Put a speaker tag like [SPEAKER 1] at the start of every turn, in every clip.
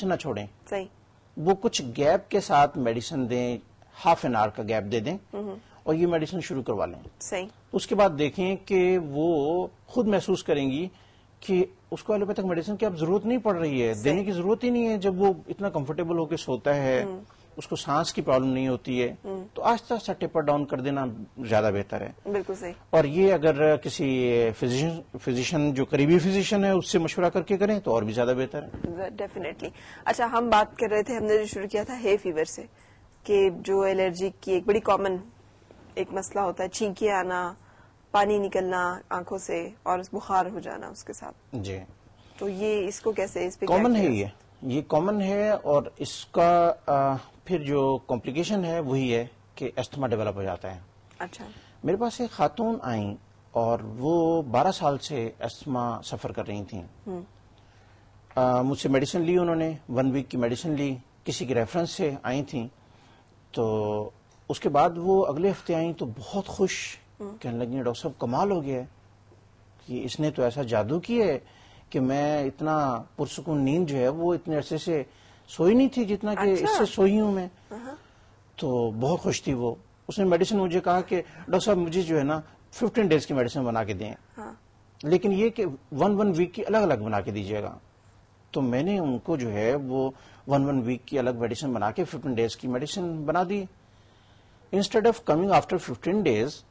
[SPEAKER 1] نہ چھوڑیں.
[SPEAKER 2] صحیح.
[SPEAKER 1] وہ کچھ گیپ کے ساتھ میڈیسن دیں, ہاف این آور کا گیپ دے دیں اور یہ میڈیسن شروع کروا لیں.
[SPEAKER 2] صحیح.
[SPEAKER 1] اس کے بعد دیکھیں کہ وہ خود محسوس کریں گی کہ اس کو ایلوپیتھک میڈیسن کی اب ضرورت نہیں پڑ رہی ہے, دینے کی ضرورت ہی نہیں ہے. جب وہ اتنا کمفرٹیبل ہو کے سوتا ہے, اس کو سانس کی پرابلم نہیں ہوتی ہے, تو آہستہ آہستہ ٹیپر ڈاؤن کر دینا زیادہ بہتر ہے.
[SPEAKER 2] بالکل صحیح. اور
[SPEAKER 1] یہ اگر کسی فزیشین جو قریبی فزیشین ہے اس سے مشورہ کر کے کریں تو اور بھی زیادہ بہتر ہے.
[SPEAKER 2] ڈیفینیٹلی. اچھا, ہم بات کر رہے تھے, ہم نے جو شروع کیا تھا ہے فیور سے, کہ جو الرجی کی ایک بڑی کامن ایک مسئلہ ہوتا ہے, چھینکیں آنا, پانی نکلنا آنکھوں سے اور بخار ہو جانا اس کے ساتھ.
[SPEAKER 1] جی.
[SPEAKER 2] تو یہ اس کو کیسے, اس پہ
[SPEAKER 1] کامن ہے, یہ کامن ہے. اور اس کا پھر جو کمپلیکیشن ہے وہی ہے کہ ایستھما ڈیولپ ہو جاتا ہے.
[SPEAKER 2] اچھا.
[SPEAKER 1] میرے پاس ایک خاتون آئیں اور وہ 12 سال سے ایستھما سفر کر رہی تھیں. مجھ سے میڈیسن لی انہوں نے, 1 ویک کی میڈیسن لی, کسی کی ریفرنس سے آئی تھیں. تو اس کے بعد وہ اگلے ہفتے آئیں تو بہت خوش, کہنے لگی ڈاکٹر صاحب کمال ہو گیا ہے کہ اس نے تو ایسا جادو کیا ہے کہ میں اتنا پرسکون نیند جو ہے وہ اتنے عرصے سے سوئی نہیں تھی جتنا کہ اس سے سوئی ہوں میں. تو بہت خوش تھی وہ. اس نے میڈیسن مجھے کہا کہ ڈاکٹر صاحب مجھے جو ہے نا 15 ڈیز کی میڈیسن بنا کے دیں, لیکن یہ کہ 1 ویک کی الگ الگ بنا کے دیجیے گا. تو میں نے ان کو جو ہے وہ 1 ویک کی الگ میڈیسن بنا کے 15 ڈیز کی میڈیسن بنا دی. Instead of coming after 15 days,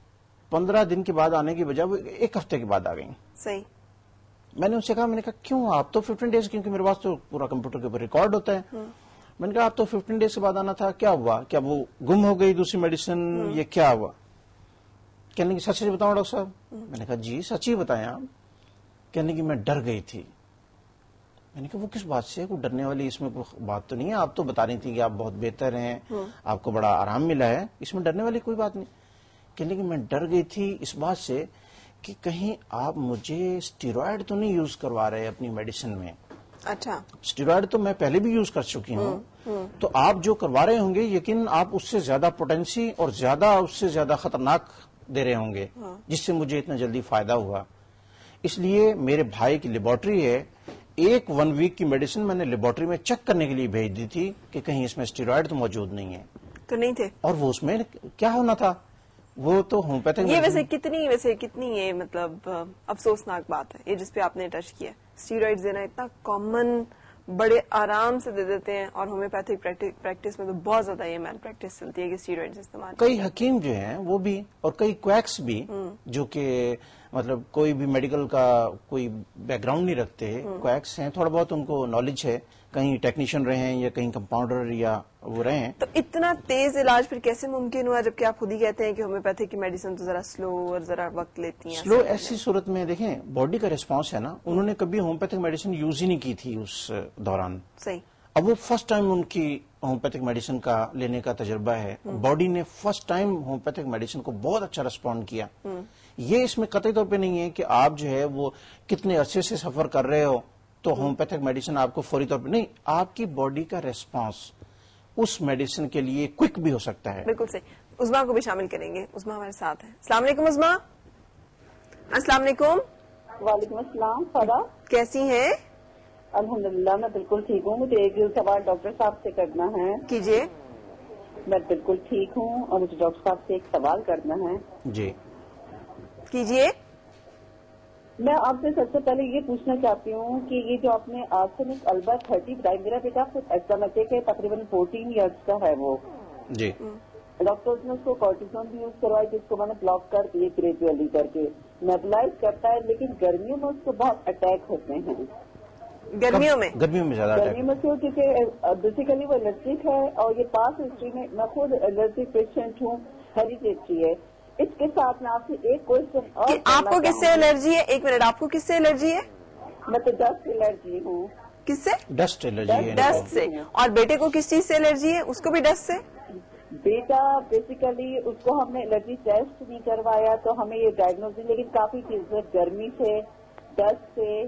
[SPEAKER 1] 15 دن کے بعد آنے کی بجائے وہ 1 ہفتے کے بعد آ گئی.
[SPEAKER 2] صحیح.
[SPEAKER 1] میں نے ان سے کہا, میں نے کہا کیوں آپ تو 15 ڈیز, کیونکہ میرے پاس تو پورا کمپیوٹر کے اوپر ریکارڈ ہوتا ہے. میں نے کہا آپ تو 15 ڈیز کے بعد آنا تھا, کیا ہوا, کیا وہ گم ہو گئی دوسری میڈیسن, یہ کیا ہوا؟ کہنے کی سچ بتاؤں ڈاکٹر صاحب. میں نے کہا جی سچ ہی بتائیں آپ. کہنے کی میں ڈر گئی تھی. میں نے کہا وہ کس بات سے, کوئی ڈرنے والی اس میں کوئی بات تو نہیں ہے, آپ تو بتا رہی تھی کہ آپ بہت بہتر ہیں, آپ کو بڑا آرام ملا ہے, اس میں ڈرنے والی کوئی بات نہیں. کہنے کی میں ڈر گئی تھی اس بات سے کہ کہیں آپ مجھے اسٹیرائڈ تو نہیں یوز کروا رہے اپنی میڈیسن میں.
[SPEAKER 2] اچھا.
[SPEAKER 1] اسٹیرائڈ تو میں پہلے بھی یوز کر چکی ہوں, تو آپ جو کروا رہے ہوں گے یقین آپ اس سے زیادہ پوٹینسی اور اس سے زیادہ خطرناک دے رہے ہوں گے, جس سے مجھے اتنا جلدی فائدہ ہوا. اس لیے میرے بھائی کی لیبارٹری ہے, 1 ویک کی میڈیسن میں نے لیبارٹری میں چیک کرنے کے لیے بھیج دی تھی کہ کہیں اس میں اسٹیرائڈ تو موجود نہیں ہے.
[SPEAKER 2] تو نہیں تھے, اور
[SPEAKER 1] وہ اس میں کیا ہونا تھا, وہ تو ہومیوپیتھک.
[SPEAKER 2] یہ ویسے کتنی یہ مطلب افسوسناک بات ہے یہ جس پہ آپ نے ٹچ کیا. اسٹیرائڈز دینا اتنا کامن, بڑے آرام سے دے دیتے ہیں, اور ہومیوپیتھک پریکٹس میں تو بہت زیادہ یہ مال پریکٹس چلتی ہے کہ اسٹیرائڈز استعمال. کئی
[SPEAKER 1] حکیم جو ہیں وہ بھی, اور کئی کویکس بھی, جو کہ مطلب کوئی بھی میڈیکل کا کوئی بیک گراؤنڈ نہیں رکھتے, کویکس ہیں, تھوڑا بہت ان کو نالج ہے, کہیں ٹیکنیشین رہے ہیں یا کہیں کمپاؤنڈر یا وہ رہے ہیں.
[SPEAKER 2] تو اتنا تیز علاج پھر کیسے ممکن ہوا جبکہ آپ خود ہی کہتے ہیں کہ ہومیوپیتھک کی میڈیسن تو ذرا سلو اور ذرا وقت لیتی ہیں.
[SPEAKER 1] سلو ایسی صورت میں دیکھیں باڈی کا ریسپانس ہے نا, انہوں نے کبھی ہومیوپیتھک میڈیسن یوز ہی نہیں کی تھی اس دوران.
[SPEAKER 2] صحیح.
[SPEAKER 1] اب وہ فرسٹ ٹائم ان کی ہومیوپیتھک میڈیسن کا لینے کا تجربہ ہے, باڈی نے فرسٹ ٹائم ہومیوپیتھک میڈیسن کو بہت اچھا ریسپونڈ کیا. یہ اس میں قطعی طور پہ نہیں ہے کہ آپ جو ہے وہ کتنے عرصے سے سفر کر رہے ہو تو ہومیوپیتھک میڈیسن آپ کو فوری طور پہ نہیں, آپ کی باڈی کا ریسپانس اس میڈیسن کے لیے کوئک بھی ہو سکتا ہے.
[SPEAKER 2] بالکل صحیح. عظما کو بھی شامل کریں گے, عظما ہمارے ساتھ ہے. السلام علیکم عظما. السلام علیکم.
[SPEAKER 3] وعلیکم السلام. فرا
[SPEAKER 2] کیسی ہیں؟
[SPEAKER 3] الحمدللہ میں بالکل ٹھیک ہوں. مجھے ایک سوال ڈاکٹر صاحب سے کرنا ہے.
[SPEAKER 2] کیجیے.
[SPEAKER 3] میں بالکل ٹھیک ہوں اور مجھے ڈاکٹر صاحب سے ایک سوال کرنا ہے.
[SPEAKER 1] جی
[SPEAKER 2] کیجیے.
[SPEAKER 3] میں آپ سے سب سے پہلے یہ پوچھنا چاہتی ہوں کہ یہ جو آپ نے آرسینک البا 30 بتائی, میرا بیٹا ایسٹمیٹک ہے, تقریباً 14 ایئرس کا ہے وہ.
[SPEAKER 1] جی.
[SPEAKER 3] ڈاکٹر نے اس کو کارٹیزون بھی یوز کروائی جس کو میں نے بلاک کر دیے گریجولی کر کے. نیبلائز کرتا ہے لیکن گرمیوں میں اس کو بہت اٹیک ہوتے ہیں.
[SPEAKER 2] گرمیوں میں
[SPEAKER 1] زیادہ
[SPEAKER 3] گرمیوں میں کیونکہ بیسیکلی وہ الرجک ہے, اور یہ پاس ہسٹری میں خود الرجک پیشنٹ ہوں, ہیریڈیٹری ہے. اس کے ساتھ میں آپ سے ایک کوشچن اور,
[SPEAKER 2] آپ کو کس سے الرجی ہے؟ ایک منٹ, آپ کو کس سے الرجی ہے؟
[SPEAKER 3] میں تو ڈسٹ الرجی ہوں.
[SPEAKER 2] کس سے؟
[SPEAKER 1] Dust allergy.
[SPEAKER 2] ڈسٹ سے. اور بیٹے کو کس چیز سے الرجی ہے؟ اس کو بھی ڈسٹ سے.
[SPEAKER 3] بیٹا بیسیکلی اس کو ہم نے الرجی ٹیسٹ نہیں کروایا تو ہمیں یہ ڈائگنوز نہیں, لیکن کافی چیزیں گرمی سے, ڈسٹ سے,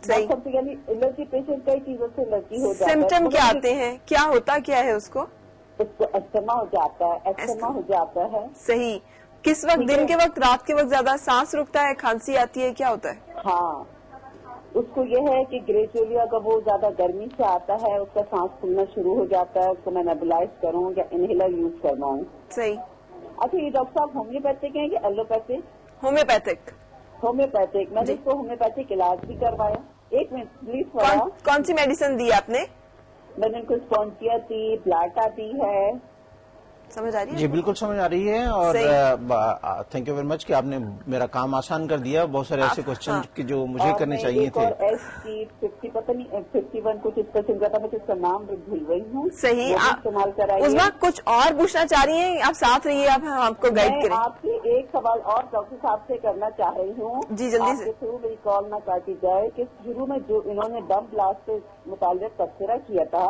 [SPEAKER 3] الرجی پیشنٹ کئی چیزوں سے الرجی ہو جاتا ہے.
[SPEAKER 2] سمٹم کیا آتے ہیں, کیا ہوتا کیا ہے اس کو؟
[SPEAKER 3] اس کو ایسٹما ہو جاتا ہے. ایسٹما ہو جاتا ہے.
[SPEAKER 2] صحیح. کس وقت, دن کے وقت, رات کے وقت زیادہ سانس رکتا ہے, کھانسی آتی ہے, کیا ہوتا ہے؟
[SPEAKER 3] ہاں اس کو یہ ہے کہ گریجولی اگر وہ زیادہ گرمی سے آتا ہے, اس کا سانس پھولنا شروع ہو جاتا ہے, اس کو میں نیبولائز کروں یا انہیلر یوز کرواؤں.
[SPEAKER 2] صحیح.
[SPEAKER 3] اچھا, یہ ڈاکٹر صاحب ہومیوپیتھک ہیں کہ ایلوپیتھک؟
[SPEAKER 2] ہومیوپیتھک.
[SPEAKER 3] ہومیوپیتھک. میں نے اس کو ہومیوپیتھک علاج بھی کروایا. ایک منٹ پلیز تھوڑا.
[SPEAKER 2] کون سی میڈیسن دی آپ نے؟
[SPEAKER 3] میں نے ان کو اسپونٹیا دی, بلاٹا دی ہے.
[SPEAKER 2] سمجھ آ رہی ہے؟
[SPEAKER 1] جی بالکل سمجھ آ رہی ہے, اور تھینک یو ویری مچ کہ آپ نے میرا کام آسان کر دیا. بہت سارے ایسے کوشچن جو مجھے کرنے چاہیے تھے.
[SPEAKER 3] پتہ نہیں 51 کچھ اس قسم کا تھا, مجھے اس کا نام بھول رہی ہوں.
[SPEAKER 2] صحیح.
[SPEAKER 3] استعمال کرائیے.
[SPEAKER 2] اس وقت کچھ اور پوچھنا چاہ رہی ہیں, آپ ساتھ رہیے, آپ کو گائڈ کریں.
[SPEAKER 3] آپ سے ایک سوال اور ڈاکٹر صاحب سے کرنا چاہ رہی ہوں.
[SPEAKER 2] جی جلدی سے.
[SPEAKER 3] تھرو میری کال نہ کاٹی جائے کہ شروع میں جو انہوں نے ڈم بلاسٹ سے متعلق تبصرہ کیا تھا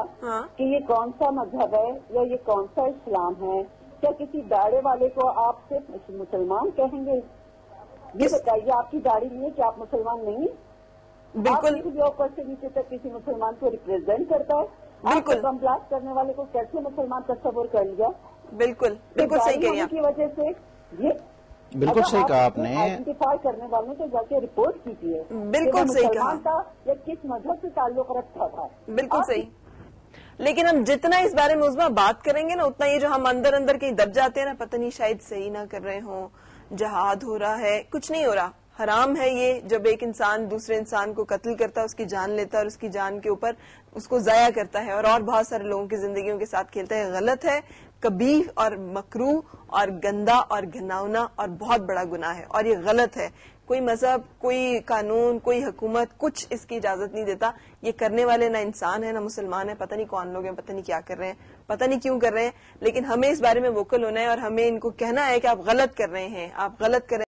[SPEAKER 3] کہ یہ کون سا مذہب ہے یا یہ کون سا اسلام ہے, کیا کسی داڑھی والے کو آپ صرف مسلمان کہیں گے؟ یہ بتائیے, آپ کی داڑھی نہیں ہے کہ آپ مسلمان نہیں؟
[SPEAKER 2] بالکل.
[SPEAKER 3] جو اوپر سے نیچے تک کسی مسلمان کو ریپرزینٹ کرتا ہے.
[SPEAKER 2] بالکل.
[SPEAKER 3] بم بلاسٹ کرنے والے کو کیسے مسلمان تصور کر لیا؟
[SPEAKER 2] بالکل بالکل صحیح کہہ رہی ہیں
[SPEAKER 3] کی وجہ سے یہ
[SPEAKER 1] بالکل صحیح کہا آپ نے.
[SPEAKER 3] آئیڈینٹیفائی کرنے والوں سے جا کے رپورٹ کیجیے.
[SPEAKER 2] بالکل صحیح کہا.
[SPEAKER 3] تھا یا کس مذہب سے تعلق رکھتا تھا.
[SPEAKER 2] بالکل صحیح. لیکن ہم جتنا اس بارے میں عظمیٰ بات کریں گے نا, اتنا یہ جو ہم اندر اندر کہیں دب جاتے ہیں نا, پتہ نہیں شاید صحیح نہ کر رہے ہوں, جہاد ہو رہا ہے, کچھ نہیں ہو رہا. حرام ہے یہ جب ایک انسان دوسرے انسان کو قتل کرتا ہے, اس کی جان لیتا ہے اور اس کی جان کے اوپر اس کو ضائع کرتا ہے, اور بہت سارے لوگوں کی زندگیوں کے ساتھ کھیلتا ہے. غلط ہے, کبیح اور مکروہ اور گندا اور گھناؤنا اور بہت بڑا گناہ ہے, اور یہ غلط ہے. کوئی مذہب, کوئی قانون, کوئی حکومت کچھ اس کی اجازت نہیں دیتا. یہ کرنے والے نہ انسان ہیں نہ مسلمان ہیں, پتہ نہیں کون لوگ ہیں, پتہ نہیں کیا کر رہے ہیں, پتہ نہیں کیوں کر رہے ہیں. لیکن ہمیں اس بارے میں ووکل ہونا ہے اور ہمیں ان کو کہنا ہے کہ آپ غلط کر رہے ہیں, آپ غلط کر رہے ہیں.